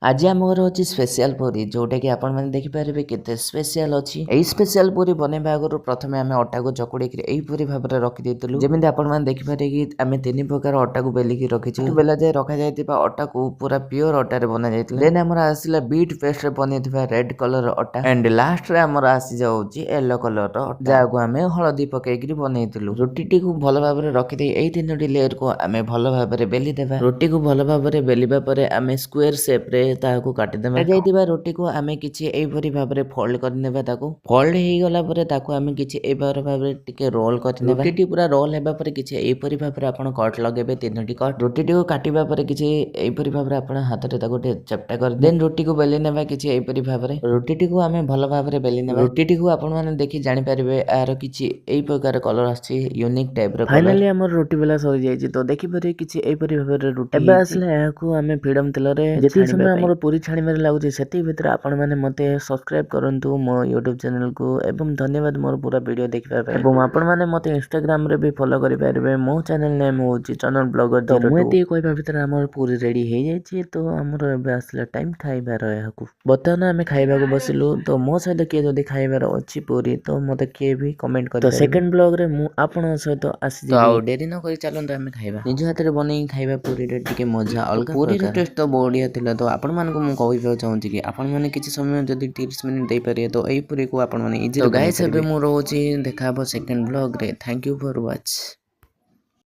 आज आम घर अच्छी स्पेशल पूरी जोटा कि आपण मैंने देखिपारे केते स्पेशल अच्छी यही स्पेशल पूरी बनवा आगु प्रथम आम अटा को चकुड़ी यहीपरी भाव में रखिदेलु जमी आपण मैंने देखिपारे कि आम तीन प्रकार अटा को बेलिकी रखीचु बेला जाए रखा जाइतिबा अटा को पूरा प्योर अटा रे बना जाइतिला देन हमर आसीला बीट पेस्ट रे बनेथिबा रेड कलर अटा एंड लास्ट रे हमर आसी जाउची येलो कलर रो अटा जाको आम हळदी पकेकरी बनैतिलु रोटी टी को भलो भाव में रखि दे एई तीनोटी लेयर को आम भलो भाव में बेली देबा रोटी को भलो भाव में बेलिबा परे आम स्क्वायर शेप रे ताको काटिदेबा जाइतिबा रोटी को आमे किछि एइपरि भाबरे फोल्ड करनेबा ताको फोल्ड हेइ गला परे ताको आमे किछि एइपर भाबरे टिके रोल करनेबा रोटी पूरा रोल हेबा परे किछि एइपरि भाबरे आपण कट लगेबे तीनोटी कट रोटी को काटिबा परे किछि एइपरि भाबरे आपण हातरे ताको टे चपटा कर देन रोटी को बेली नेबा किछि एइपरि भाबरे रोटी को आमे भलो भाबरे बेली नेबा रोटी को आपण माने देखि जानि परिबे आरो किछि एइ प्रकार कलर आछि यूनिक टाइप रो फाइनली हमर रोटी बेला सरी जाइछि तो देखि परे किछि एइपरि भाबरे रोटी एबे आसले याको आमे फ्रीडम तेल रे जेति समय हमर पूरी छाणीबार लाଗୁଛି ସେତିକି ଭିତରେ ଆପଣମାନେ ମୋତେ ସବସ୍କ୍ରାଇବ୍ କରନ୍ତୁ ମୋ ୟୁଟ୍ୟୁବ୍ ଚ୍ୟାନେଲକୁ ଏବଂ ଧନ୍ୟବାଦ ମୋର ପୁରା ଭିଡ଼ିଓ ଦେଖିବା ପାଇଁ ଏବଂ ଆପଣମାନେ ମୋତେ ଇନଷ୍ଟାଗ୍ରାମରେ ବି ଫଲୋ କରିପାରିବେ ମୋ ଚ୍ୟାନେଲ ନେମ୍ ହେଉଛି ଚନ୍ଦନ ବ୍ଲଗର ତ ମୁଁ ଏତିକି କହିବା ଭିତରେ ଆମର ପୁରୀ ରେଡ଼ି ହେଇଯାଇଛି ତ ଆମର ଏବେ ଆସିଲା ଟାଇମ୍ ଖାଇବାର ଏହାକୁ ବର୍ତ୍ତମାନ ଆମେ ଖାଇବାକୁ ବସିଲୁ ତ ମୋ ସହିତ କିଏ ଯଦି ଖାଇବାର ଅଛି ପୁରୀ ତ ମୋତେ କିଏ ବି କମେଣ୍ଟ କରିବେ ତ ସେକେଣ୍ଡ ବ୍ଲଗରେ ମୁଁ ଆପଣଙ୍କ ସହିତ ଆସିଯିବି ଆଉ ଡେରି ନ କରି ଚାଲନ୍ତୁ ଆମେ ଖାଇବା ନିଜ ହାତରେ ବନେଇକି ଖାଇବା ପୁରୀରେ ଟିକେ ମଜା ଅଲଗା ପୁରୀର ଟେଷ୍ଟ ତ ବଢ଼ିଆ ଥିଲା ତ ଆପଣମାନଙ୍କୁ ମୁଁ କହିବାକୁ ଚାହୁଁଛି କି ଆପଣମାନେ କିଛି ସମୟ ଯଦି 30 ମିନିଟ୍ ଦେଇପାରିବେ ତ ଏହିପରିକୁ ଆପଣମାନେ ଇଜିଲି ଗାଇସ୍ ଏବେ ମୁଁ ରହୁଛି ଦେଖା ହେବ ସେକେଣ୍ଡ ବ୍ଲଗରେ ଥ୍ୟାଙ୍କ ୟୁ ଫର୍ ୱାଚ୍।